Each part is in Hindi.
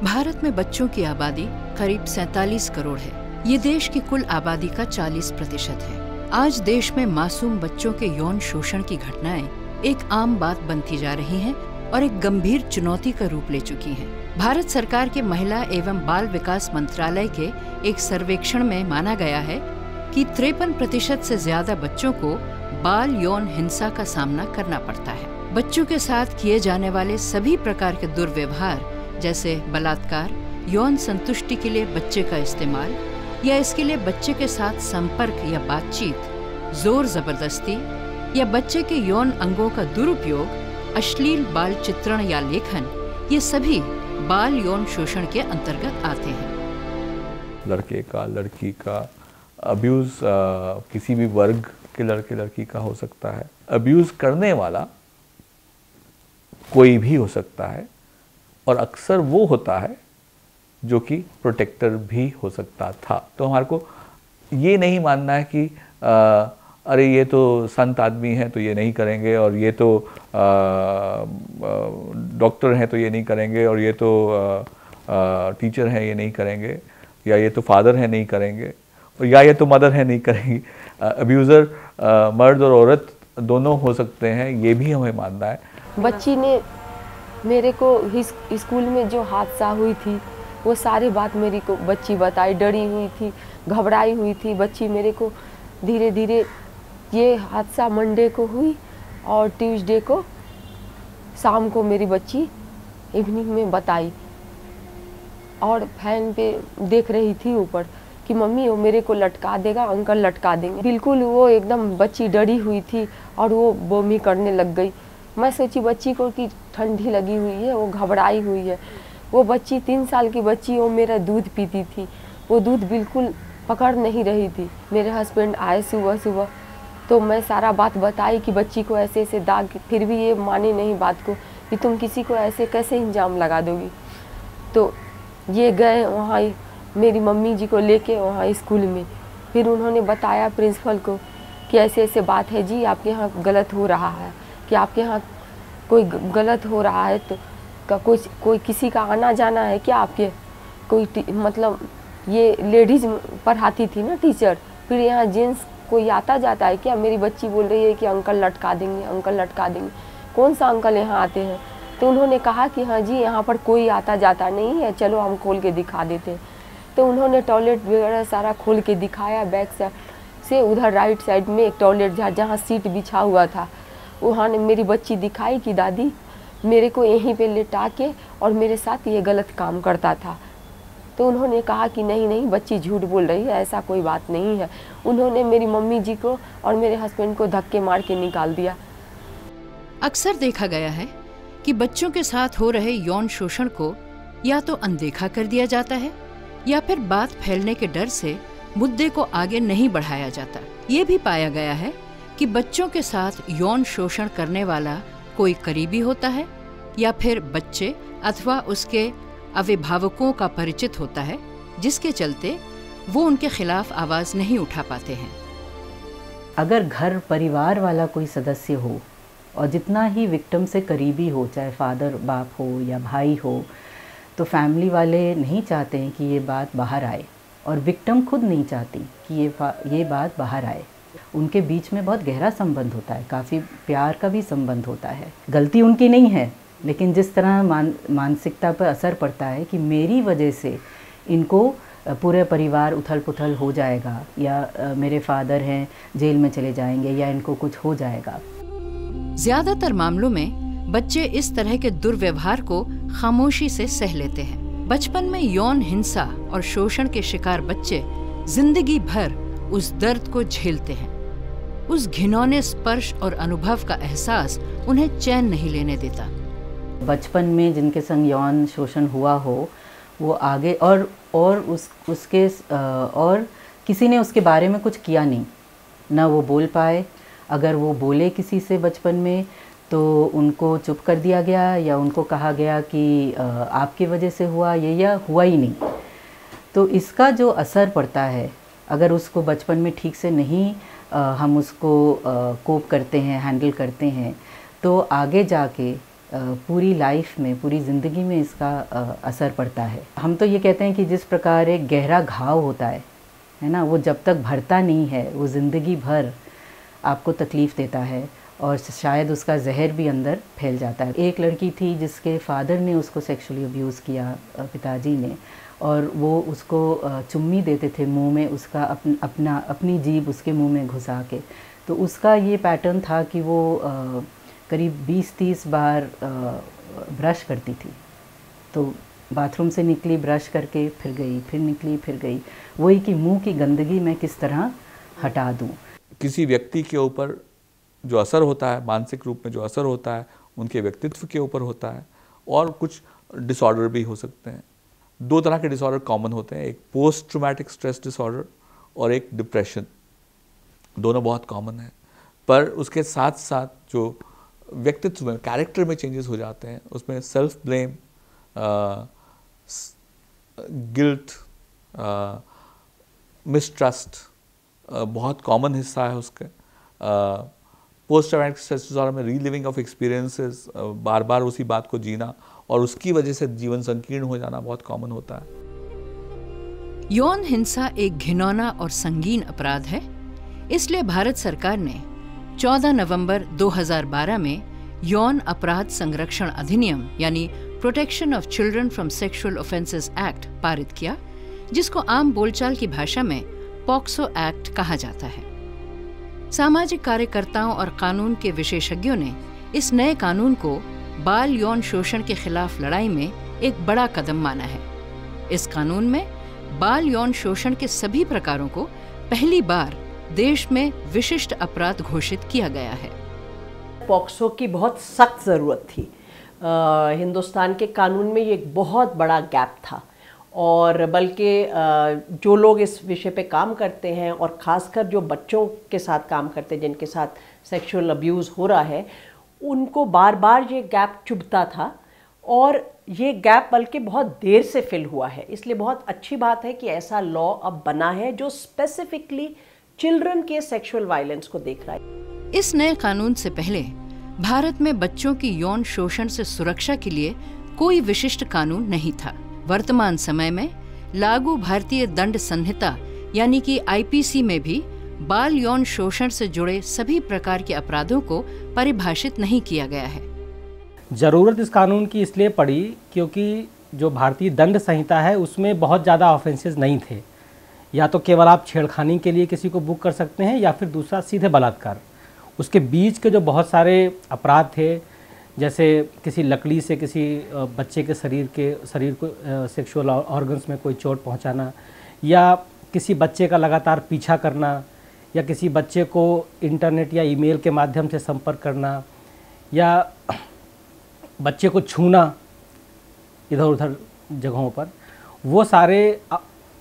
भारत में बच्चों की आबादी करीब 47 करोड़ है। ये देश की कुल आबादी का 40% है। आज देश में मासूम बच्चों के यौन शोषण की घटनाएं एक आम बात बनती जा रही हैं और एक गंभीर चुनौती का रूप ले चुकी हैं। भारत सरकार के महिला एवं बाल विकास मंत्रालय के एक सर्वेक्षण में माना गया है कि 53% से ज्यादा बच्चों को बाल यौन हिंसा का सामना करना पड़ता है। बच्चों के साथ किए जाने वाले सभी प्रकार के दुर्व्यवहार जैसे बलात्कार, यौन संतुष्टि के लिए बच्चे का इस्तेमाल या इसके लिए बच्चे के साथ संपर्क या बातचीत, जोर जबरदस्ती या बच्चे के यौन अंगों का दुरुपयोग, अश्लील बाल चित्रण या लेखन, ये सभी बाल यौन शोषण के अंतर्गत आते हैं। लड़के का, लड़की का अब्यूज़ किसी भी वर्ग के लड़के लड़की का हो सकता है। अब्यूज़ करने वाला कोई भी हो सकता है और अक्सर वो होता है जो कि प्रोटेक्टर भी हो सकता था। तो हमारे को ये नहीं मानना है कि अरे ये तो संत आदमी है तो ये नहीं करेंगे, और ये तो डॉक्टर हैं तो ये नहीं करेंगे, और ये तो टीचर हैं ये नहीं करेंगे, या ये तो फादर हैं नहीं करेंगे, और या ये तो मदर है नहीं करेंगी। अब्यूज़र मर्द और औरत दोनों हो सकते हैं, ये भी हमें मानना है। बच्ची ने मेरे को स्कूल में जो हादसा हुई थी वो सारी बात मेरी को बच्ची बताई। डरी हुई थी, घबराई हुई थी बच्ची। मेरे को धीरे धीरे ये हादसा मंडे को हुई और ट्यूसडे को शाम को मेरी बच्ची इवनिंग में बताई, और फैन पे देख रही थी ऊपर कि मम्मी वो मेरे को लटका देगा, अंकल लटका देंगे। बिल्कुल वो एकदम बच्ची डरी हुई थी और वो बोमी करने लग गई। मैं सोची बच्ची को कि ठंडी लगी हुई है, वो घबराई हुई है। वो बच्ची 3 साल की बच्ची, वो मेरा दूध पीती थी, वो दूध बिल्कुल पकड़ नहीं रही थी। मेरे हस्बैंड आए सुबह सुबह तो मैं सारा बात बताई कि बच्ची को ऐसे ऐसे दाग, फिर भी ये माने नहीं बात को कि तुम किसी को ऐसे कैसे इंजाम लगा दोगी। तो ये गए वहाँ मेरी मम्मी जी को लेके वहाँ स्कूल में। फिर उन्होंने बताया प्रिंसिपल को कि ऐसे ऐसे बात है जी, आपके यहाँ गलत हो रहा है, कि आपके यहाँ कोई गलत हो रहा है। तो कोई किसी का आना जाना है क्या आपके? कोई मतलब ये लेडीज़ पढ़ाती थी ना टीचर, फिर यहाँ जेंट्स कोई आता जाता है क्या? मेरी बच्ची बोल रही है कि अंकल लटका देंगे, अंकल लटका देंगे। कौन सा अंकल यहाँ आते हैं? तो उन्होंने कहा कि हाँ जी यहाँ पर कोई आता जाता नहीं है, चलो हम खोल के दिखा देते हैं। तो उन्होंने टॉयलेट वगैरह सारा खोल के दिखाया। बैक से उधर राइट साइड में एक टॉयलेट जहाँ सीट बिछा हुआ था, वहाँ ने मेरी बच्ची दिखाई कि दादी मेरे को यहीं पे लेटा के और मेरे साथ ये गलत काम करता था। तो उन्होंने कहा कि नहीं नहीं बच्ची झूठ बोल रही है, ऐसा कोई बात नहीं है। उन्होंने मेरी मम्मी जी को और मेरे हस्बैंड को धक्के मार के निकाल दिया। अक्सर देखा गया है कि बच्चों के साथ हो रहे यौन शोषण को या तो अनदेखा कर दिया जाता है या फिर बात फैलने के डर से मुद्दे को आगे नहीं बढ़ाया जाता। ये भी पाया गया है कि बच्चों के साथ यौन शोषण करने वाला कोई करीबी होता है या फिर बच्चे अथवा उसके अभिभावकों का परिचित होता है, जिसके चलते वो उनके खिलाफ आवाज नहीं उठा पाते हैं। अगर घर परिवार वाला कोई सदस्य हो और जितना ही विक्टिम से करीबी हो, चाहे फादर बाप हो या भाई हो, तो फैमिली वाले नहीं चाहते हैं कि ये बात बाहर आए, और विक्टिम खुद नहीं चाहती कि ये बात बाहर आए। उनके बीच में बहुत गहरा संबंध होता है, काफ़ी प्यार का भी संबंध होता है। गलती उनकी नहीं है, लेकिन जिस तरह मानसिकता पर असर पड़ता है कि मेरी वजह से इनको पूरे परिवार उथल पुथल हो जाएगा, या मेरे फादर हैं जेल में चले जाएंगे, या इनको कुछ हो जाएगा। ज्यादातर मामलों में बच्चे इस तरह के दुर्व्यवहार को खामोशी से सह लेते हैं। बचपन में यौन हिंसा और शोषण के शिकार बच्चे जिंदगी भर उस दर्द को झेलते हैं। उस घिनौने स्पर्श और अनुभव का एहसास उन्हें चैन नहीं लेने देता। बचपन में जिनके संग यौन शोषण हुआ हो, वो आगे और किसी ने उसके बारे में कुछ किया नहीं, ना वो बोल पाए। अगर वो बोले किसी से बचपन में तो उनको चुप कर दिया गया, या उनको कहा गया कि आपकी वजह से हुआ ये, या हुआ ही नहीं। तो इसका जो असर पड़ता है, अगर उसको बचपन में ठीक से नहीं हम उसको कोप करते हैं, हैंडल करते हैं, तो आगे जाके पूरी लाइफ में, पूरी ज़िंदगी में इसका असर पड़ता है। हम तो ये कहते हैं कि जिस प्रकार एक गहरा घाव होता है ना, वो जब तक भरता नहीं है वो ज़िंदगी भर आपको तकलीफ़ देता है और शायद उसका जहर भी अंदर फैल जाता है। एक लड़की थी जिसके फादर ने उसको सेक्सुअली अब्यूज़ किया, पिताजी ने, और वो उसको चुम्मी देते थे मुंह में, उसका अपनी जीभ उसके मुंह में घुसा के। तो उसका ये पैटर्न था कि वो करीब 20-30 बार ब्रश करती थी। तो बाथरूम से निकली, ब्रश करके फिर गई, फिर निकली, फिर गई, वही कि मुंह की गंदगी मैं किस तरह हटा दूं। किसी व्यक्ति के ऊपर जो असर होता है, मानसिक रूप में जो असर होता है, उनके व्यक्तित्व के ऊपर होता है। और कुछ डिसऑर्डर भी हो सकते हैं। 2 तरह के डिसऑर्डर कॉमन होते हैं, एक पोस्ट ट्रॉमेटिक स्ट्रेस डिसऑर्डर और एक डिप्रेशन। दोनों बहुत कॉमन है, पर उसके साथ साथ जो व्यक्तित्व में, कैरेक्टर में चेंजेस हो जाते हैं, उसमें सेल्फ ब्लेम, गिल्ट, मिसट्रस्ट बहुत कॉमन हिस्सा है उसके। पोस्ट ट्रॉमेटिक स्ट्रेस डिसऑर्डर में रीलिविंग ऑफ एक्सपीरियंसेस, बार बार उसी बात को जीना और उसकी वजह से जीवन संकीर्ण हो जाना बहुत कॉमन होता है। यौन हिंसा एक घिनौना और संगीन अपराध है, इसलिए भारत सरकार ने 14 नवंबर 2012 में यौन अपराध संरक्षण अधिनियम यानी protection of children from sexual offences act पारित किया, जिसको आम बोलचाल की भाषा में पॉक्सो एक्ट कहा जाता है। सामाजिक कार्यकर्ताओं और कानून के विशेषज्ञों ने इस नए कानून को बाल यौन शोषण के खिलाफ लड़ाई में एक बड़ा कदम माना है। इस कानून में बाल यौन शोषण के सभी प्रकारों को पहली बार देश में विशिष्ट अपराध घोषित किया गया है। पॉक्सो की बहुत सख्त ज़रूरत थी। हिंदुस्तान के कानून में ये एक बहुत बड़ा गैप था, और बल्कि जो लोग इस विषय पे काम करते हैं और ख़ासकर जो बच्चों के साथ काम करते हैं जिनके साथ सेक्सुअल अब्यूज़ हो रहा है, उनको बार बार ये गैप चुभता था, और ये गैप बल्कि बहुत देर से फिल हुआ है। इसलिए बहुत अच्छी बात है कि ऐसा लॉ अब बना है जो स्पेसिफिकली चिल्ड्रन के सेक्सुअल वायलेंस को देख रहा है। इस नए कानून से पहले भारत में बच्चों की यौन शोषण से सुरक्षा के लिए कोई विशिष्ट कानून नहीं था। वर्तमान समय में लागू भारतीय दंड संहिता यानी कि आईपीसी में भी बाल यौन शोषण से जुड़े सभी प्रकार के अपराधों को परिभाषित नहीं किया गया है। ज़रूरत इस कानून की इसलिए पड़ी क्योंकि जो भारतीय दंड संहिता है उसमें बहुत ज़्यादा ऑफेंसेस नहीं थे। या तो केवल आप छेड़खानी के लिए किसी को बुक कर सकते हैं, या फिर दूसरा सीधे बलात्कार। उसके बीच के जो बहुत सारे अपराध थे, जैसे किसी लकड़ी से किसी बच्चे के शरीर को सेक्सुअल ऑर्गन्स में कोई चोट पहुंचाना, या किसी बच्चे का लगातार पीछा करना, या किसी बच्चे को इंटरनेट या ईमेल के माध्यम से संपर्क करना, या बच्चे को छूना इधर उधर जगहों पर, वो सारे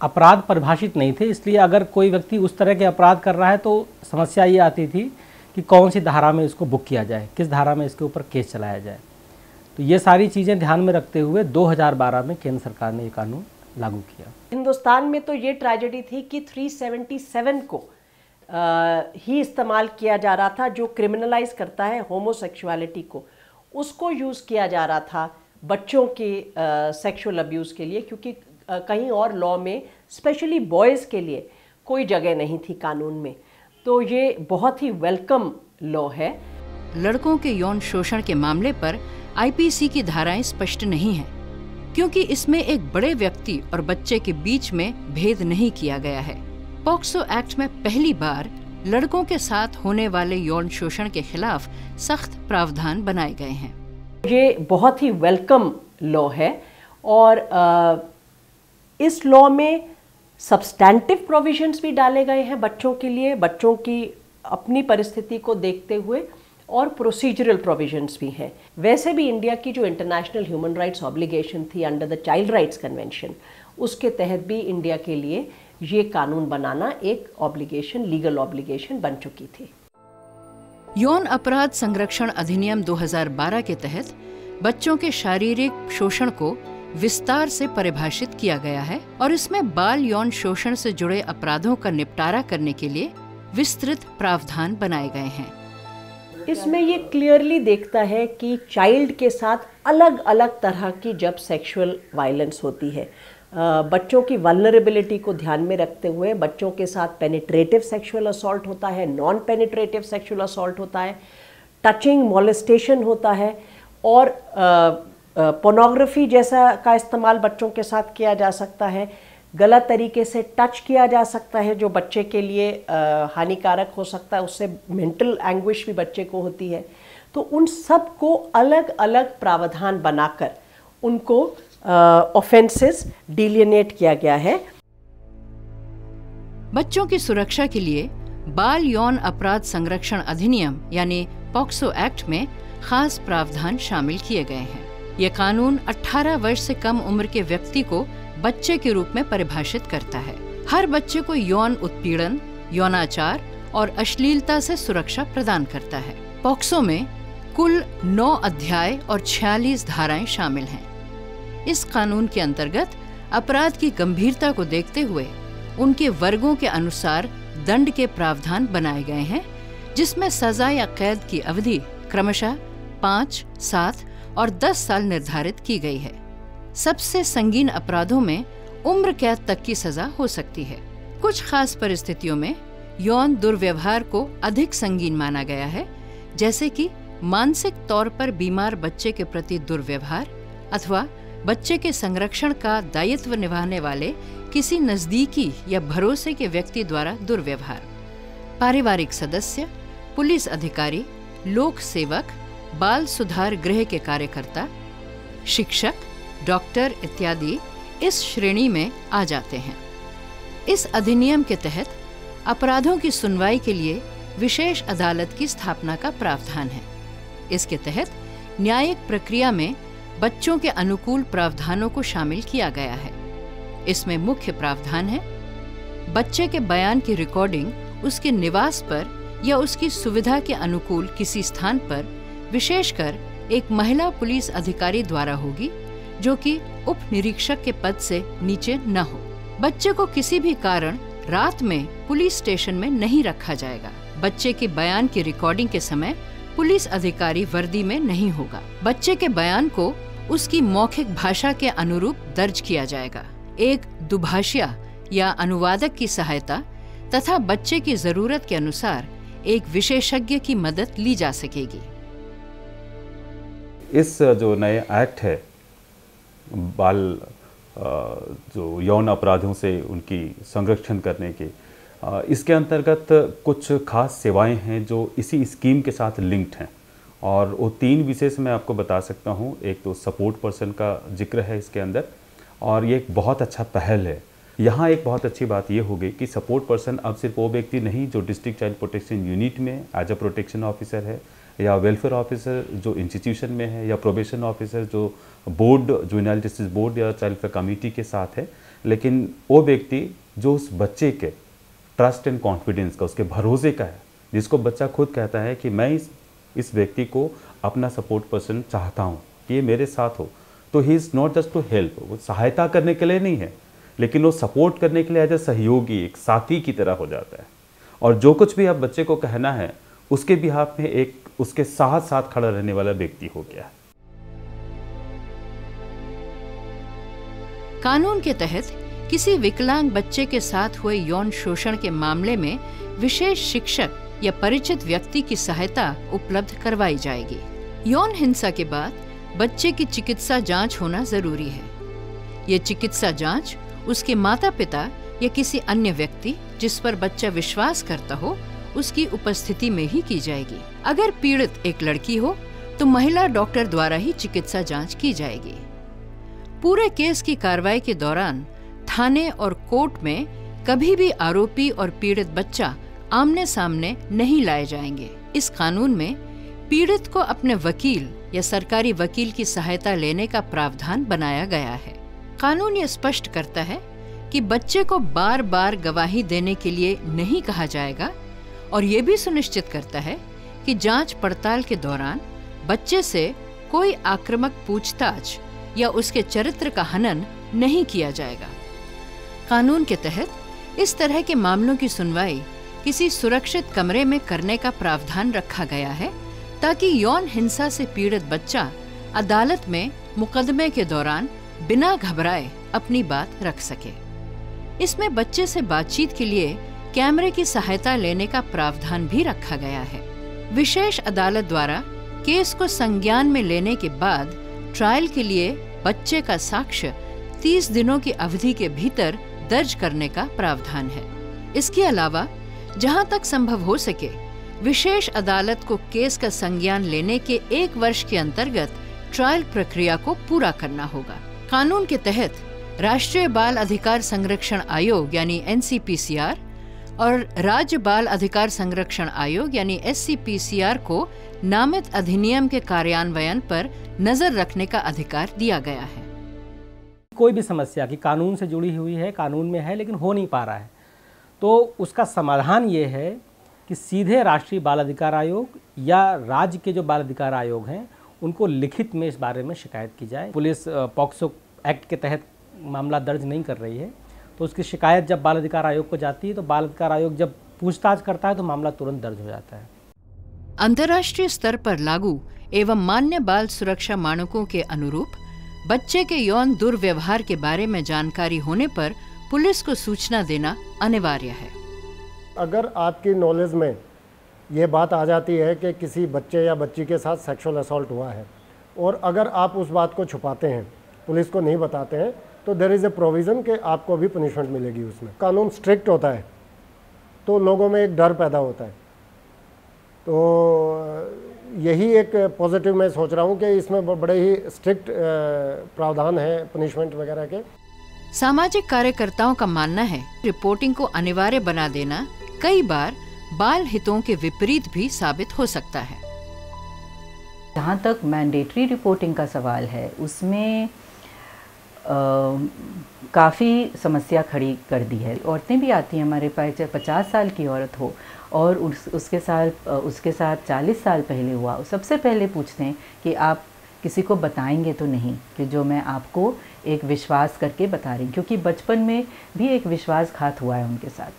अपराध परिभाषित नहीं थे। इसलिए अगर कोई व्यक्ति उस तरह के अपराध कर रहा है तो समस्या ये आती थी कि कौन सी धारा में इसको बुक किया जाए, किस धारा में इसके ऊपर केस चलाया जाए। तो ये सारी चीज़ें ध्यान में रखते हुए 2012 में केंद्र सरकार ने ये कानून लागू किया। हिंदुस्तान में तो ये ट्रेजेडी थी कि 377 को ही इस्तेमाल किया जा रहा था, जो क्रिमिनलाइज करता है होमोसेक्सुअलिटी को, उसको यूज़ किया जा रहा था बच्चों के सेक्सुअल अब्यूज़ के लिए, क्योंकि कहीं और लॉ में स्पेशली बॉयज़ के लिए कोई जगह नहीं थी कानून में। तो ये बहुत ही वेलकम लॉ है। लड़कों के यौन शोषण के मामले पर आईपीसी की धाराएं स्पष्ट नहीं हैं, क्योंकि इसमें एक बड़े व्यक्ति और बच्चे के बीच में भेद नहीं किया गया है। पॉक्सो एक्ट में पहली बार लड़कों के साथ होने वाले यौन शोषण के खिलाफ सख्त प्रावधान बनाए गए हैं। ये बहुत ही वेलकम लॉ है, और इस लॉ में सब्सटैंटिव प्रोविजंस भी डाले गए हैं बच्चों के लिए, बच्चों की अपनी परिस्थिति को देखते हुए, और प्रोसीजरल प्रोविजंस भी हैं। वैसे भी इंडिया की जो इंटरनेशनल ह्यूमन राइट्स ऑब्लिगेशन थी under the child rights convention, उसके तहत भी इंडिया के लिए ये कानून बनाना एक ऑब्लिगेशन, लीगल ऑब्लिगेशन बन चुकी थी। यौन अपराध संरक्षण अधिनियम 2012 के तहत बच्चों के शारीरिक शोषण को विस्तार से परिभाषित किया गया है, और इसमें बाल यौन शोषण से जुड़े अपराधों का निपटारा करने के लिए विस्तृत प्रावधान बनाए गए हैं। इसमें ये क्लियरली देखता है कि चाइल्ड के साथ अलग अलग तरह की जब सेक्सुअल वायलेंस होती है, बच्चों की वल्नरेबिलिटी को ध्यान में रखते हुए बच्चों के साथ पेनिट्रेटिव सेक्सुअल असॉल्ट होता है, नॉन पेनिट्रेटिव सेक्सुअल असॉल्ट होता है, टचिंग मॉलेस्टेशन होता है और पोर्नोग्राफी जैसा का इस्तेमाल बच्चों के साथ किया जा सकता है, गलत तरीके से टच किया जा सकता है जो बच्चे के लिए हानिकारक हो सकता है, उससे मेंटल एंग्विश भी बच्चे को होती है। तो उन सब को अलग अलग प्रावधान बनाकर उनको ऑफेंसेस डिलिनेट किया गया है। बच्चों की सुरक्षा के लिए बाल यौन अपराध संरक्षण अधिनियम यानी पॉक्सो एक्ट में खास प्रावधान शामिल किए गए हैं। यह कानून 18 वर्ष से कम उम्र के व्यक्ति को बच्चे के रूप में परिभाषित करता है। हर बच्चे को यौन उत्पीड़न, यौनाचार और अश्लीलता से सुरक्षा प्रदान करता है। पॉक्सो में कुल 9 अध्याय और 46 धाराएं शामिल हैं। इस कानून के अंतर्गत अपराध की गंभीरता को देखते हुए उनके वर्गों के अनुसार दंड के प्रावधान बनाए गए हैं, जिसमें सजा या कैद की अवधि क्रमशः 5, 7 और 10 साल निर्धारित की गई है। सबसे संगीन अपराधों में उम्र कैद तक की सजा हो सकती है। कुछ खास परिस्थितियों में यौन दुर्व्यवहार को अधिक संगीन माना गया है, जैसे कि मानसिक तौर पर बीमार बच्चे के प्रति दुर्व्यवहार अथवा बच्चे के संरक्षण का दायित्व निभाने वाले किसी नजदीकी या भरोसे के व्यक्ति द्वारा दुर्व्यवहार। पारिवारिक सदस्य, पुलिस अधिकारी, लोक सेवक, बाल सुधार गृह के कार्यकर्ता, शिक्षक, डॉक्टर इत्यादि इस श्रेणी में आ जाते हैं। इस अधिनियम के तहत अपराधों की सुनवाई के लिए विशेष अदालत की स्थापना का प्रावधान है। इसके तहत न्यायिक प्रक्रिया में बच्चों के अनुकूल प्रावधानों को शामिल किया गया है। इसमें मुख्य प्रावधान है बच्चे के बयान की रिकॉर्डिंग उसके निवास पर या उसकी सुविधा के अनुकूल किसी स्थान पर विशेषकर एक महिला पुलिस अधिकारी द्वारा होगी, जो कि उप निरीक्षक के पद से नीचे न हो। बच्चे को किसी भी कारण रात में पुलिस स्टेशन में नहीं रखा जाएगा। बच्चे के बयान की रिकॉर्डिंग के समय पुलिस अधिकारी वर्दी में नहीं होगा। बच्चे के बयान को उसकी मौखिक भाषा के अनुरूप दर्ज किया जाएगा। एक दुभाषिया या अनुवादक की सहायता तथा बच्चे की जरूरत के अनुसार एक विशेषज्ञ की मदद ली जा सकेगी। इस जो नए एक्ट है बाल जो यौन अपराधों से उनकी संरक्षण करने के, इसके अंतर्गत कुछ खास सेवाएं हैं जो इसी स्कीम के साथ लिंक्ड हैं और वो 3 विशेष मैं आपको बता सकता हूं। एक तो सपोर्ट पर्सन का जिक्र है इसके अंदर और ये एक बहुत अच्छा पहल है। यहाँ एक बहुत अच्छी बात ये होगी कि सपोर्ट पर्सन अब सिर्फ वो व्यक्ति नहीं जो डिस्ट्रिक्ट चाइल्ड प्रोटेक्शन यूनिट में एज अ प्रोटेक्शन ऑफिसर है या वेलफेयर ऑफिसर जो इंस्टीट्यूशन में है या प्रोबेशन ऑफिसर जो बोर्ड जुवेनाइल जस्टिस बोर्ड या चाइल्ड वेलफेयर कमेटी के साथ है, लेकिन वो व्यक्ति जो उस बच्चे के ट्रस्ट एंड कॉन्फिडेंस का, उसके भरोसे का है, जिसको बच्चा खुद कहता है कि मैं इस व्यक्ति को अपना सपोर्ट पर्सन चाहता हूँ कि ये मेरे साथ हो। तो he is not just to help, वो सहायता करने के लिए नहीं है, लेकिन वो सपोर्ट करने के लिए एज ए सहयोगी, एक साथी की तरह हो जाता है। और जो कुछ भी आप बच्चे को कहना है उसके बिहाफ में एक उसके साथ साथ खड़ा रहने वाला व्यक्ति हो गया है। कानून के तहत किसी विकलांग बच्चे के साथ हुए यौन शोषण के मामले में विशेष शिक्षक या परिचित व्यक्ति की सहायता उपलब्ध करवाई जाएगी। यौन हिंसा के बाद बच्चे की चिकित्सा जांच होना जरूरी है। ये चिकित्सा जांच उसके माता पिता या किसी अन्य व्यक्ति जिस पर बच्चा विश्वास करता हो उसकी उपस्थिति में ही की जाएगी। अगर पीड़ित एक लड़की हो तो महिला डॉक्टर द्वारा ही चिकित्सा जांच की जाएगी। पूरे केस की कार्रवाई के दौरान थाने और कोर्ट में कभी भी आरोपी और पीड़ित बच्चा आमने सामने नहीं लाए जाएंगे। इस कानून में पीड़ित को अपने वकील या सरकारी वकील की सहायता लेने का प्रावधान बनाया गया है। कानून ये स्पष्ट करता है कि बच्चे को बार बार गवाही देने के लिए नहीं कहा जाएगा और ये भी सुनिश्चित करता है कि जांच पड़ताल के दौरान बच्चे से कोई आक्रामक पूछताछ या उसके चरित्र का हनन नहीं किया जाएगा। कानून के तहत इस तरह के मामलों की सुनवाई किसी सुरक्षित कमरे में करने का प्रावधान रखा गया है ताकि यौन हिंसा से पीड़ित बच्चा अदालत में मुकदमे के दौरान बिना घबराए अपनी बात रख सके। इसमें बच्चे से बातचीत के लिए कैमरे की सहायता लेने का प्रावधान भी रखा गया है। विशेष अदालत द्वारा केस को संज्ञान में लेने के बाद ट्रायल के लिए बच्चे का साक्ष्य 30 दिनों की अवधि के भीतर दर्ज करने का प्रावधान है। इसके अलावा जहां तक संभव हो सके विशेष अदालत को केस का संज्ञान लेने के 1 वर्ष के अंतर्गत ट्रायल प्रक्रिया को पूरा करना होगा। कानून के तहत राष्ट्रीय बाल अधिकार संरक्षण आयोग यानी NCPCR और राज्य बाल अधिकार संरक्षण आयोग यानी SCPCR को नामित अधिनियम के कार्यान्वयन पर नजर रखने का अधिकार दिया गया है। कोई भी समस्या की कानून से जुड़ी हुई है, कानून में है लेकिन हो नहीं पा रहा है, तो उसका समाधान ये है कि सीधे राष्ट्रीय बाल अधिकार आयोग या राज्य के जो बाल अधिकार आयोग हैं उनको लिखित में इस बारे में शिकायत की जाए। पुलिस पॉक्सो एक्ट के तहत मामला दर्ज नहीं कर रही है, तो उसकी शिकायत जब बाल अधिकार आयोग को जाती है तो बाल अधिकार आयोग जब पूछताछ करता है तो मामला तुरंत दर्ज हो जाता है। अंतर्राष्ट्रीय स्तर पर लागू एवं मान्य बाल सुरक्षा मानकों के अनुरूप बच्चे के यौन दुर्व्यवहार के बारे में जानकारी होने पर पुलिस को सूचना देना अनिवार्य है। अगर आपकी नॉलेज में ये बात आ जाती है कि किसी बच्चे या बच्ची के साथ सेक्सुअल असॉल्ट हुआ है और अगर आप उस बात को छुपाते हैं, पुलिस को नहीं बताते हैं, तो देयर इज़ ए प्रोविज़न कि आपको भी पनिशमेंट मिलेगी। उसमें कानून स्ट्रिक्ट होता है तो लोगों में एक डर पैदा होता है। तो यही एक पॉजिटिव मैं सोच रहा हूँ कि इसमें बड़े ही स्ट्रिक्ट प्रावधान है पनिशमेंट वगैरह के। सामाजिक कार्यकर्ताओं का मानना है रिपोर्टिंग को अनिवार्य बना देना कई बार बाल हितों के विपरीत भी साबित हो सकता है। जहाँ तक मैंडेटरी रिपोर्टिंग का सवाल है उसमें काफ़ी समस्या खड़ी कर दी है। औरतें भी आती हैं हमारे पास, चाहे 50 साल की औरत हो और उसके साथ 40 साल पहले हुआ, सबसे पहले पूछते हैं कि आप किसी को बताएंगे तो नहीं, कि जो मैं आपको एक विश्वास करके बता रही हूँ, क्योंकि बचपन में भी एक विश्वासघात हुआ है उनके साथ।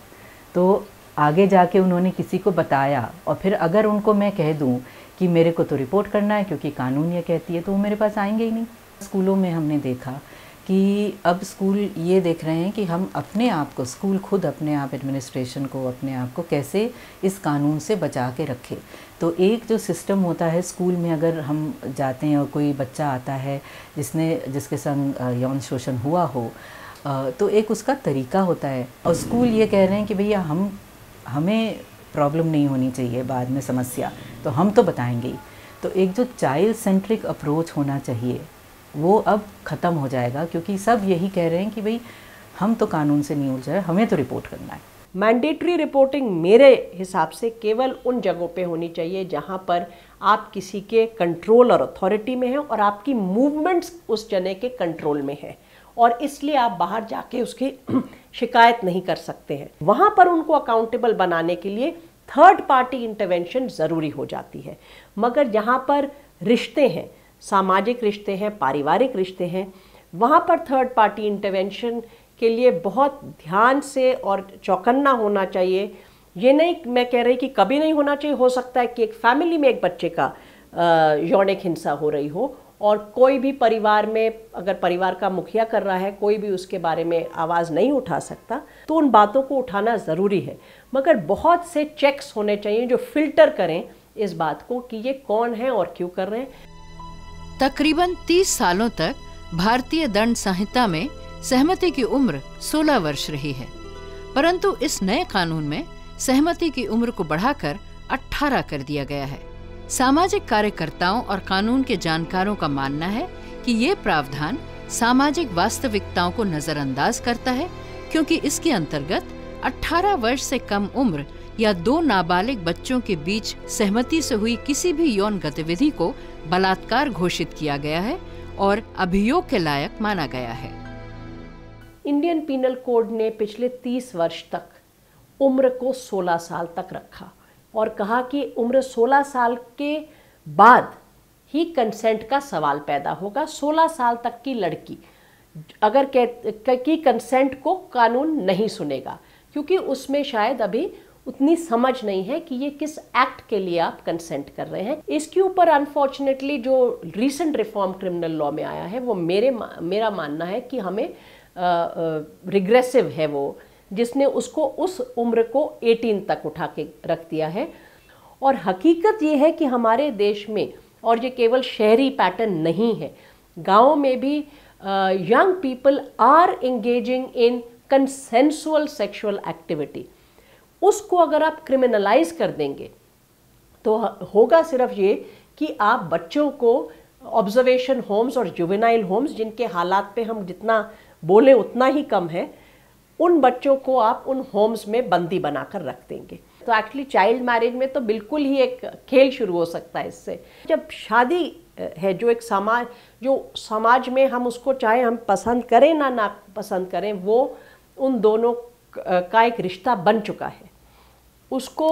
तो आगे जाके उन्होंने किसी को बताया और फिर अगर उनको मैं कह दूँ कि मेरे को तो रिपोर्ट करना है क्योंकि कानून ये कहती है, तो वो मेरे पास आएंगे ही नहीं। स्कूलों में हमने देखा कि अब स्कूल ये देख रहे हैं कि हम अपने आप को, स्कूल खुद अपने आप, एडमिनिस्ट्रेशन को अपने आप को कैसे इस कानून से बचा के रखे। तो एक जो सिस्टम होता है स्कूल में, अगर हम जाते हैं और कोई बच्चा आता है जिसके संग यौन शोषण हुआ हो, तो एक उसका तरीका होता है और स्कूल ये कह रहे हैं कि भैया हमें प्रॉब्लम नहीं होनी चाहिए बाद में समस्या, तो हम तो बताएंगे ही। तो एक जो चाइल्ड सेंट्रिक अप्रोच होना चाहिए वो अब ख़त्म हो जाएगा, क्योंकि सब यही कह रहे हैं कि भाई हम तो कानून से नहीं उलझे, हमें तो रिपोर्ट करना है। मैंडेटरी रिपोर्टिंग मेरे हिसाब से केवल उन जगहों पे होनी चाहिए जहाँ पर आप किसी के कंट्रोल और अथॉरिटी में हैं और आपकी मूवमेंट्स उस जने के कंट्रोल में है और इसलिए आप बाहर जाके उसकी शिकायत नहीं कर सकते हैं। वहाँ पर उनको अकाउंटेबल बनाने के लिए थर्ड पार्टी इंटरवेंशन ज़रूरी हो जाती है। मगर जहाँ पर रिश्ते हैं, सामाजिक रिश्ते हैं, पारिवारिक रिश्ते हैं, वहाँ पर थर्ड पार्टी इंटरवेंशन के लिए बहुत ध्यान से और चौकन्ना होना चाहिए। ये नहीं मैं कह रही कि कभी नहीं होना चाहिए, हो सकता है कि एक फैमिली में एक बच्चे का यौनिक हिंसा हो रही हो और कोई भी परिवार में, अगर परिवार का मुखिया कर रहा है, कोई भी उसके बारे में आवाज़ नहीं उठा सकता, तो उन बातों को उठाना ज़रूरी है। मगर बहुत से चेक्स होने चाहिए जो फिल्टर करें इस बात को कि ये कौन है और क्यों कर रहे हैं। तकरीबन 30 सालों तक भारतीय दंड संहिता में सहमति की उम्र 16 वर्ष रही है, परंतु इस नए कानून में सहमति की उम्र को बढ़ाकर 18 कर दिया गया है। सामाजिक कार्यकर्ताओं और कानून के जानकारों का मानना है कि ये प्रावधान सामाजिक वास्तविकताओं को नजरअंदाज करता है, क्योंकि इसके अंतर्गत 18 वर्ष से कम उम्र या 2 नाबालिग बच्चों के बीच सहमति से हुई किसी भी यौन गतिविधि को बलात्कार घोषित किया गया है और अभियोग के लायक माना गया है। इंडियन पीनल कोड ने पिछले 30 वर्ष तक उम्र को 16 साल तक रखा और कहा कि उम्र 16 साल के बाद ही कंसेंट का सवाल पैदा होगा। 16 साल तक की लड़की अगर की कंसेंट को कानून नहीं सुनेगा, क्योंकि उसमें शायद अभी उतनी समझ नहीं है कि ये किस एक्ट के लिए आप कंसेंट कर रहे हैं। इसके ऊपर अनफॉर्चुनेटली जो रीसेंट रिफॉर्म क्रिमिनल लॉ में आया है वो मेरा मानना है कि हमें रिग्रेसिव है वो, जिसने उसको उस उम्र को 18 तक उठा के रख दिया है। और हकीकत ये है कि हमारे देश में, और ये केवल शहरी पैटर्न नहीं है, गाँव में भी young people are engaging in consensual sexual activity। उसको अगर आप क्रिमिनलाइज कर देंगे तो होगा सिर्फ ये कि आप बच्चों को ऑब्जर्वेशन होम्स और जुवेनाइल होम्स, जिनके हालात पे हम जितना बोले उतना ही कम है, उन बच्चों को आप उन होम्स में बंदी बनाकर रख देंगे। तो एक्चुअली चाइल्ड मैरिज में तो बिल्कुल ही एक खेल शुरू हो सकता है इससे। जब शादी है जो एक समाज में हम उसको चाहे हम पसंद करें ना पसंद करें, वो उन दोनों का एक रिश्ता बन चुका है। उसको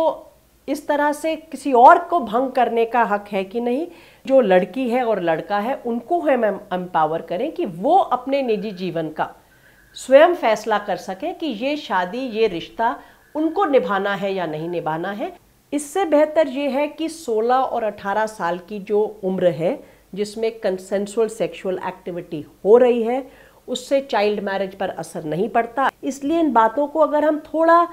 इस तरह से किसी और को भंग करने का हक है कि नहीं। जो लड़की है और लड़का है उनको हम एम्पावर करें कि वो अपने निजी जीवन का स्वयं फैसला कर सकें कि ये शादी, ये रिश्ता उनको निभाना है या नहीं निभाना है। इससे बेहतर ये है कि 16 और 18 साल की जो उम्र है जिसमें कंसेंसुअल सेक्सुअल एक्टिविटी हो रही है, उससे चाइल्ड मैरिज पर असर नहीं पड़ता। इसलिए इन बातों को अगर हम थोड़ा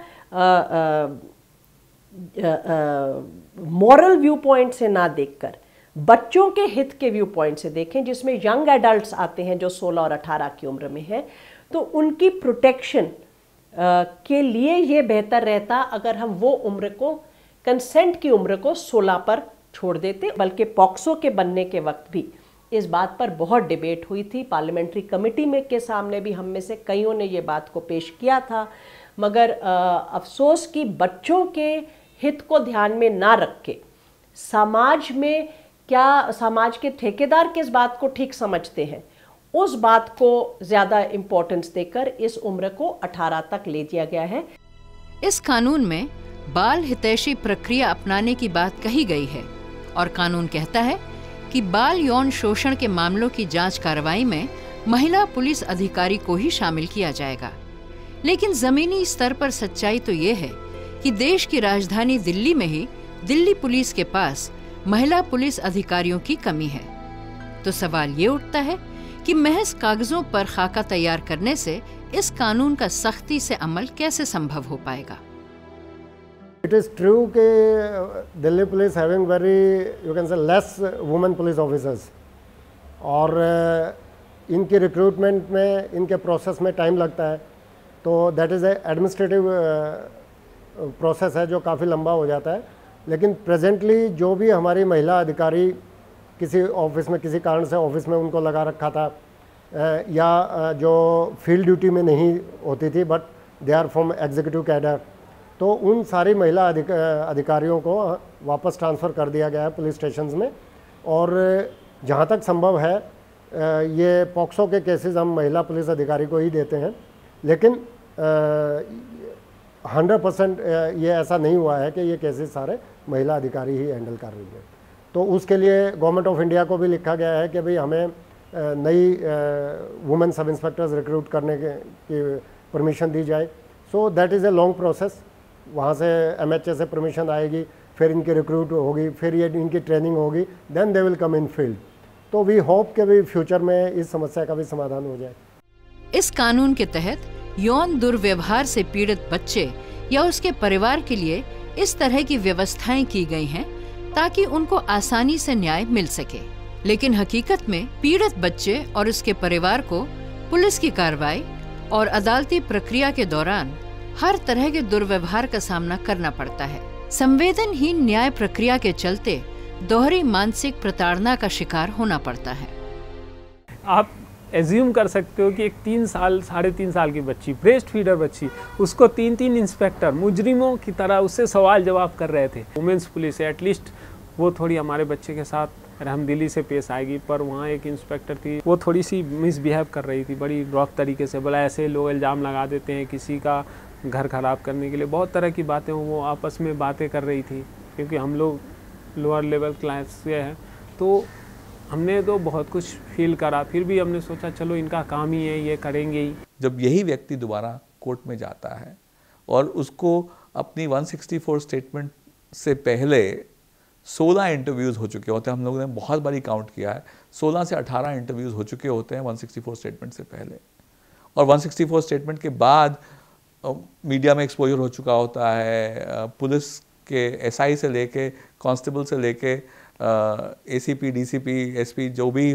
मॉरल व्यू पॉइंट से ना देखकर बच्चों के हित के व्यू पॉइंट से देखें, जिसमें यंग एडल्ट्स आते हैं जो 16 और 18 की उम्र में है, तो उनकी प्रोटेक्शन के लिए ये बेहतर रहता अगर हम वो उम्र को, कंसेंट की उम्र को 16 पर छोड़ देते। बल्कि पॉक्सो के बनने के वक्त भी इस बात पर बहुत डिबेट हुई थी। पार्लियामेंट्री कमेटी में के सामने भी हम में से कईयों ने ये बात को पेश किया था, मगर अफसोस कि बच्चों के हित को ध्यान में ना रख के समाज में समाज के ठेकेदार किस बात को ठीक समझते हैं, उस बात को ज़्यादा इम्पोर्टेंस देकर इस उम्र को 18 तक ले दिया गया है। इस कानून में बाल हितैषी प्रक्रिया अपनाने की बात कही गई है और कानून कहता है कि बाल यौन शोषण के मामलों की जांच कार्रवाई में महिला पुलिस अधिकारी को ही शामिल किया जाएगा। लेकिन जमीनी स्तर पर सच्चाई तो ये है कि देश की राजधानी दिल्ली में ही दिल्ली पुलिस के पास महिला पुलिस अधिकारियों की कमी है। तो सवाल ये उठता है कि महज कागजों पर खाका तैयार करने से इस कानून का सख्ती से अमल कैसे संभव हो पाएगा। It is true कि Delhi police having very you can say less women police officers और इनकी रिक्रूटमेंट में, इनके प्रोसेस में टाइम लगता है, तो दैट इज़ एडमिनिस्ट्रेटिव प्रोसेस है जो काफ़ी लंबा हो जाता है। लेकिन प्रेजेंटली जो भी हमारी महिला अधिकारी किसी ऑफिस में, किसी कारण से ऑफिस में उनको लगा रखा था, या जो फील्ड ड्यूटी में नहीं होती थी but they are from executive cadre, तो उन सारी महिला अधिकारियों को वापस ट्रांसफ़र कर दिया गया है पुलिस स्टेशंस में। और जहाँ तक संभव है ये पॉक्सो के केसेस हम महिला पुलिस अधिकारी को ही देते हैं, लेकिन 100% ये ऐसा नहीं हुआ है कि ये केसेस सारे महिला अधिकारी ही हैंडल कर रही है। तो उसके लिए गवर्नमेंट ऑफ इंडिया को भी लिखा गया है कि भाई हमें नई वुमेन सब इंस्पेक्टर्स रिक्रूट करने की परमिशन दी जाए। So that is a long process. वहाँ से MHA से परमिशन आएगी, फिर इनकी रिक्रूट होगी, फिर ये इनकी ट्रेनिंग होगी, then they will come in field. तो वी होप कि भी फ्यूचर में इस समस्या का भी समाधान हो जाए। इस कानून के तहत यौन दुर्व्यवहार से पीड़ित बच्चे या उसके परिवार के लिए इस तरह की व्यवस्थाएं की गई हैं ताकि उनको आसानी से न्याय मिल सके। लेकिन हकीकत में पीड़ित बच्चे और उसके परिवार को पुलिस की कार्रवाई और अदालती प्रक्रिया के दौरान हर तरह के दुर्व्यवहार का सामना करना पड़ता है। संवेदनहीन न्याय प्रक्रिया के चलते दोहरी मानसिक प्रताड़ना का शिकार होना पड़ता है। आप एज्यूम कर सकते हो कि एक 3 साल 3.5 साल की बच्ची, ब्रेस्ट फीडर बच्ची, उसको 3 इंस्पेक्टर मुजरिमों की तरह उससे सवाल जवाब कर रहे थे। वुमेन्स पुलिस है, एटलीस्ट वो थोड़ी हमारे बच्चे के साथ रहमदिली से पेश आएगी, पर वहाँ एक इंस्पेक्टर थी, वो थोड़ी सी मिसबिहेव कर रही थी बड़ी रॉफ तरीके से। बोला ऐसे लोग इल्ज़ाम लगा देते हैं किसी का घर ख़राब करने के लिए, बहुत तरह की बातें वो आपस में बातें कर रही थी। क्योंकि हम लोग लोअर लेवल क्लास से हैं तो हमने तो बहुत कुछ फील करा, फिर भी हमने सोचा चलो इनका काम ही है, ये करेंगे ही। जब यही व्यक्ति दोबारा कोर्ट में जाता है और उसको अपनी 164 स्टेटमेंट से पहले 16 इंटरव्यूज़ हो चुके होते हैं। हम लोगों ने बहुत बारी काउंट किया है, 16 से 18 इंटरव्यूज़ हो चुके होते हैं 164 स्टेटमेंट से पहले, और 164 स्टेटमेंट के बाद मीडिया में एक्सपोजर हो चुका होता है। पुलिस के एसआई से लेके, कांस्टेबल से लेके एसीपी, डीसीपी, एसपी जो भी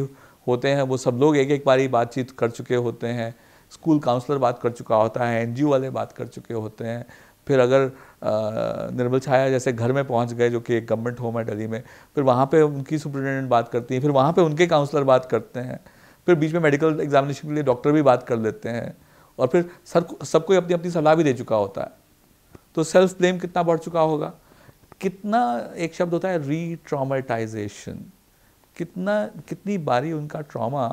होते हैं वो सब लोग एक एक बारी बातचीत कर चुके होते हैं। स्कूल काउंसलर बात कर चुका होता है, एनजीओ वाले बात कर चुके होते हैं। फिर अगर निर्मल छाया जैसे घर में पहुंच गए, जो कि एक गवर्नमेंट होम है दिल्ली में, फिर वहाँ पे उनकी सुपरिटेंडेंट बात करती है, फिर वहाँ पे उनके काउंसलर बात करते हैं, फिर बीच में मेडिकल एग्जामिनेशन के लिए डॉक्टर भी बात कर लेते हैं, और फिर सब कोई अपनी अपनी सलाह भी दे चुका होता है। तो सेल्फ ब्लेम कितना बढ़ चुका होगा, कितना, एक शब्द होता है री ट्रॉमेटाइजेशन, कितनी बारी उनका ट्रॉमा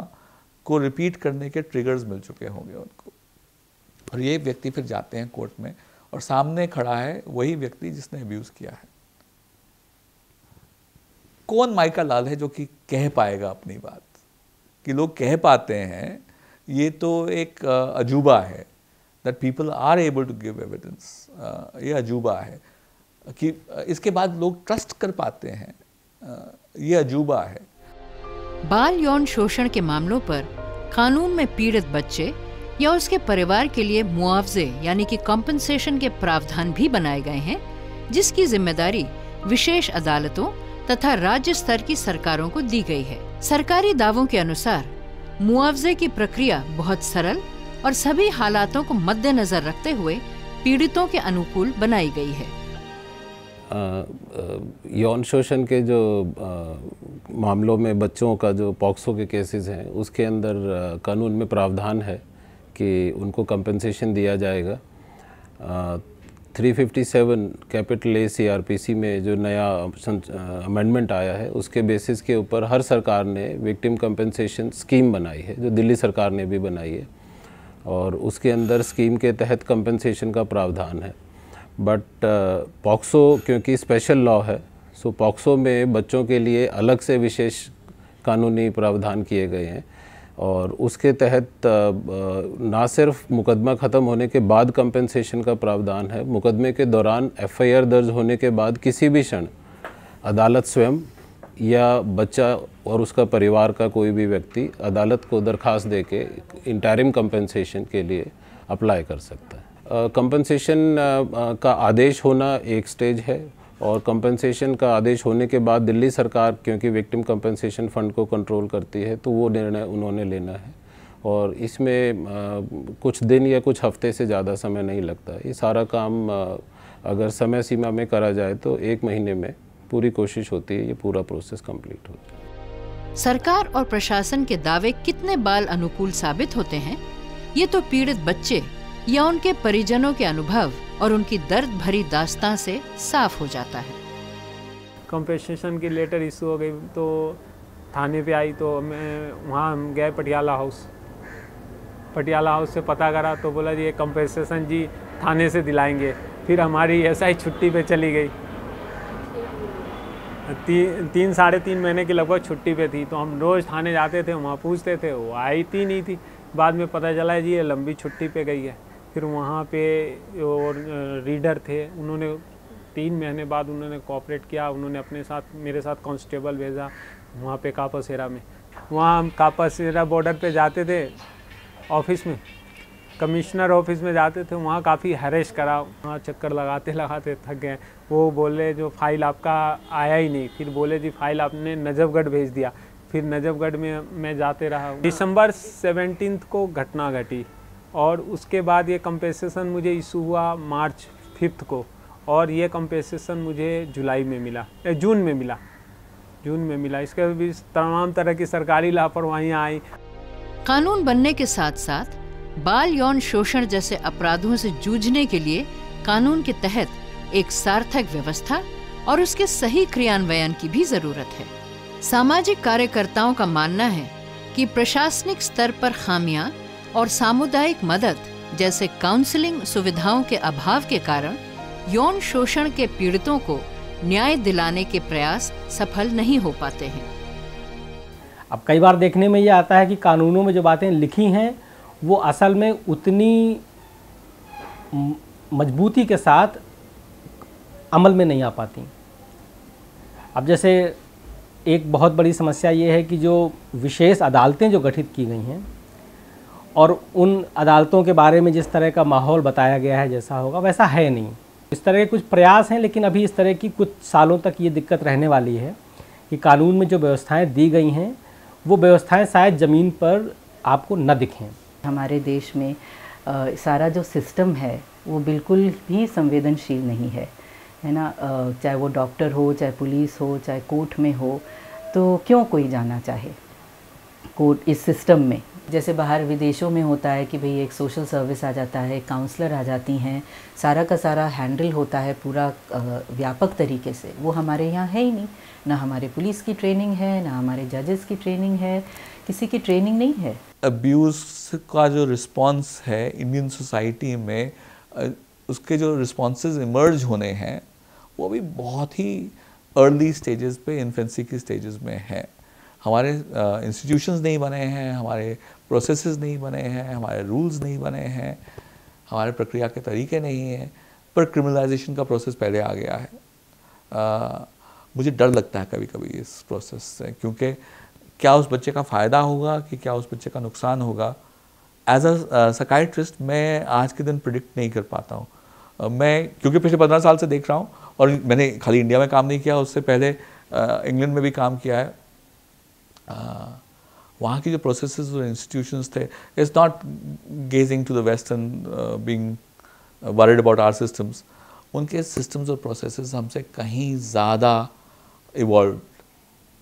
को रिपीट करने के ट्रिगर्स मिल चुके होंगे उनको। और ये व्यक्ति फिर जाते हैं कोर्ट में और सामने खड़ा है वही व्यक्ति जिसने अब्यूज़ किया है। कौन माइका लाल है जो कि कह पाएगा अपनी बात? कि लोग कह पाते हैं ये तो एक अजूबा है, that people are able to give evidence, ये अजूबा है। कि इसके बाद लोग ट्रस्ट कर पाते हैं, ये अजूबा है। बाल यौन शोषण के मामलों पर कानून में पीड़ित बच्चे या उसके परिवार के लिए मुआवजे यानी कि कॉम्पनसेशन के प्रावधान भी बनाए गए हैं, जिसकी जिम्मेदारी विशेष अदालतों तथा राज्य स्तर की सरकारों को दी गई है। सरकारी दावों के अनुसार मुआवजे की प्रक्रिया बहुत सरल और सभी हालातों को मद्देनजर रखते हुए पीड़ितों के अनुकूल बनाई गई है। यौन शोषण के जो मामलों में बच्चों का जो पॉक्सो के केसेस हैं, उसके अंदर कानून में प्रावधान है कि उनको कंपनसेशन दिया जाएगा। 357 कैपिटल ए CRPC में जो नया अमेंडमेंट आया है, उसके बेसिस के ऊपर हर सरकार ने विक्टिम कंपनसेशन स्कीम बनाई है, जो दिल्ली सरकार ने भी बनाई है, और उसके अंदर स्कीम के तहत कंपनसेशन का प्रावधान है। बट पॉक्सो क्योंकि स्पेशल लॉ है, सो पॉक्सो में बच्चों के लिए अलग से विशेष कानूनी प्रावधान किए गए हैं, और उसके तहत ना सिर्फ मुकदमा ख़त्म होने के बाद कंपनसेशन का प्रावधान है, मुकदमे के दौरान FIR दर्ज होने के बाद किसी भी क्षण अदालत स्वयं या बच्चा और उसका परिवार का कोई भी व्यक्ति अदालत को दरख्वास्त देके इंटरिम कंपनसेशन के लिए अप्लाई कर सकता है। कंपनसेशन का आदेश होना एक स्टेज है, और कंपनसेशन का आदेश होने के बाद दिल्ली सरकार क्योंकि विक्टिम कंपनसेशन फ़ंड को कंट्रोल करती है, तो वो निर्णय उन्होंने लेना है, और इसमें कुछ दिन या कुछ हफ्ते से ज़्यादा समय नहीं लगता। ये सारा काम अगर समय सीमा में करा जाए तो 1 महीने में पूरी कोशिश होती है ये पूरा प्रोसेस कंप्लीट हो जाए। सरकार और प्रशासन के दावे कितने बाल अनुकूल साबित होते हैं, ये तो पीड़ित बच्चे या उनके परिजनों के अनुभव और उनकी दर्द भरी दास्तां से साफ हो जाता है। कंपनसेशन की लेटर इशू हो गई तो थाने पे आई, तो मैं वहाँ हम गए पटियाला हाउस से पता करा, तो बोला जी ये कंपनसेशन जी थाने से दिलाएंगे। फिर हमारी SI छुट्टी पे चली गई, 3-3.5 महीने की लगभग छुट्टी पे थी, तो हम रोज़ थाने जाते थे, वहाँ पूछते थे, वो आई थी नहीं थी। बाद में पता चला जी ये लंबी छुट्टी पे गई है। फिर वहाँ पे और रीडर थे, उन्होंने 3 महीने बाद उन्होंने कोऑपरेट किया, उन्होंने मेरे साथ कांस्टेबल भेजा वहाँ पे कापासेरा में। वहाँ हम कापासेरा बॉर्डर पे जाते थे, ऑफिस में कमिश्नर ऑफिस में जाते थे, वहाँ काफ़ी हैरेस करा, वहाँ चक्कर लगाते लगाते थक गए। वो बोले जो फाइल आपका आया ही नहीं, फिर बोले जी फाइल आपने नजफगढ़ भेज दिया। फिर नजफगढ़ में मैं जाते रहा। दिसंबर 17 को घटना घटी, और उसके बाद ये कंपनसेशन मुझे इशू हुआ मार्च 5 को, और ये कंपनसेशन मुझे जून में मिला। इसके भी तमाम तरह की सरकारी लापरवाहियाँ आई। कानून बनने के साथ साथ बाल यौन शोषण जैसे अपराधों से जूझने के लिए कानून के तहत एक सार्थक व्यवस्था और उसके सही क्रियान्वयन की भी जरूरत है। सामाजिक कार्यकर्ताओं का मानना है कि प्रशासनिक स्तर पर खामियां और सामुदायिक मदद जैसे काउंसलिंग सुविधाओं के अभाव के कारण यौन शोषण के पीड़ितों को न्याय दिलाने के प्रयास सफल नहीं हो पाते हैं। अब कई बार देखने में ये आता है कि कानूनों में जो बातें लिखी हैं वो असल में उतनी मजबूती के साथ अमल में नहीं आ पाती। अब जैसे एक बहुत बड़ी समस्या ये है कि जो विशेष अदालतें जो गठित की गई हैं और उन अदालतों के बारे में जिस तरह का माहौल बताया गया है जैसा होगा वैसा है नहीं। इस तरह के कुछ प्रयास हैं, लेकिन अभी इस तरह की कुछ सालों तक ये दिक्कत रहने वाली है कि कानून में जो व्यवस्थाएं दी गई हैं वो व्यवस्थाएं शायद ज़मीन पर आपको न दिखें। हमारे देश में सारा जो सिस्टम है वो बिल्कुल भी संवेदनशील नहीं है ना। चाहे वो डॉक्टर हो, चाहे पुलिस हो, चाहे कोर्ट में हो, तो क्यों कोई जाना चाहे कोर्ट इस सिस्टम में। जैसे बाहर विदेशों में होता है कि भाई एक सोशल सर्विस आ जाता है, काउंसलर आ जाती हैं, सारा का सारा हैंडल होता है पूरा व्यापक तरीके से। वो हमारे यहाँ है ही नहीं, ना हमारे पुलिस की ट्रेनिंग है, ना हमारे जजेस की ट्रेनिंग है, किसी की ट्रेनिंग नहीं है। अब्यूज़ का जो रिस्पॉन्स है इंडियन सोसाइटी में, उसके जो रिस्पॉन्सेज इमर्ज होने हैं वो भी बहुत ही अर्ली स्टेजेस पे, इन्फेंसी की स्टेजेस में है। हमारे इंस्टीट्यूशंस नहीं बने हैं, हमारे प्रोसेसेस नहीं बने हैं, हमारे रूल्स नहीं बने हैं, हमारे प्रक्रिया के तरीके नहीं हैं, पर क्रिमिनलाइजेशन का प्रोसेस पहले आ गया है। मुझे डर लगता है कभी कभी इस प्रोसेस से, क्योंकि क्या उस बच्चे का फ़ायदा होगा कि क्या उस बच्चे का नुकसान होगा। एज अ साइकियाट्रिस्ट मैं आज के दिन प्रिडिक्ट नहीं कर पाता हूँ। मैं क्योंकि पिछले 15 साल से देख रहा हूँ, और मैंने खाली इंडिया में काम नहीं किया, उससे पहले इंग्लैंड में भी काम किया है। वहाँ की जो प्रोसेसेस और इंस्टीट्यूशंस थे, it's not gazing to the west and being worried about our systems. उनके सिस्टम्स और प्रोसेसेस हमसे कहीं ज़्यादा इवॉल्व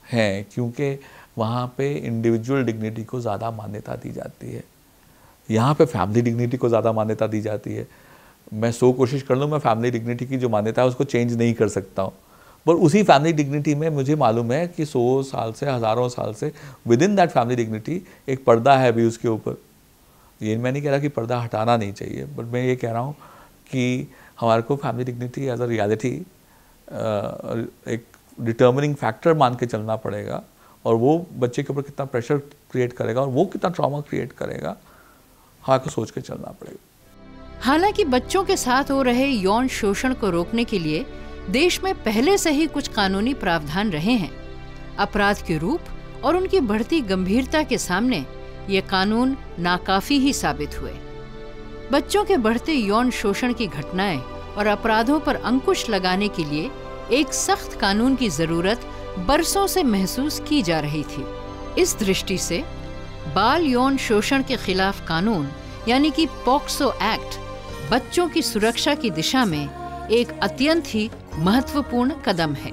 हैं, क्योंकि वहाँ पे इंडिविजुअल डिग्निटी को ज़्यादा मान्यता दी जाती है। यहाँ पे फैमिली डिग्निटी को ज़्यादा मान्यता दी जाती है। मैं कोशिश कर लूँ, मैं फैमिली डिग्निटी की जो मान्यता है उसको चेंज नहीं कर सकता हूँ, पर उसी फैमिली डिग्निटी में मुझे मालूम है कि 100 साल से, हज़ारों साल से with in that family dignity एक पर्दा है भी उसके ऊपर। ये मैं नहीं कह रहा कि पर्दा हटाना नहीं चाहिए, बट मैं ये कह रहा हूँ कि हमारे को family dignity as a reality एक डिटर्मिनिंग फैक्टर मान के चलना पड़ेगा, और वो बच्चे के ऊपर कितना प्रेशर क्रिएट करेगा और वो कितना ट्रॉमा क्रिएट करेगा, हमारे को सोच के चलना पड़ेगा। हालांकि बच्चों के साथ हो रहे यौन शोषण को रोकने के लिए देश में पहले से ही कुछ कानूनी प्रावधान रहे हैं। अपराध के रूप और उनकी बढ़ती गंभीरता के सामने ये कानून नाकाफी ही साबित हुए। बच्चों के बढ़ते यौन शोषण की घटनाएं और अपराधों पर अंकुश लगाने के लिए एक सख्त कानून की जरूरत बरसों से महसूस की जा रही थी। इस दृष्टि से बाल यौन शोषण के खिलाफ कानून यानी कि पॉक्सो एक्ट बच्चों की सुरक्षा की दिशा में एक अत्यंत ही महत्वपूर्ण कदम है।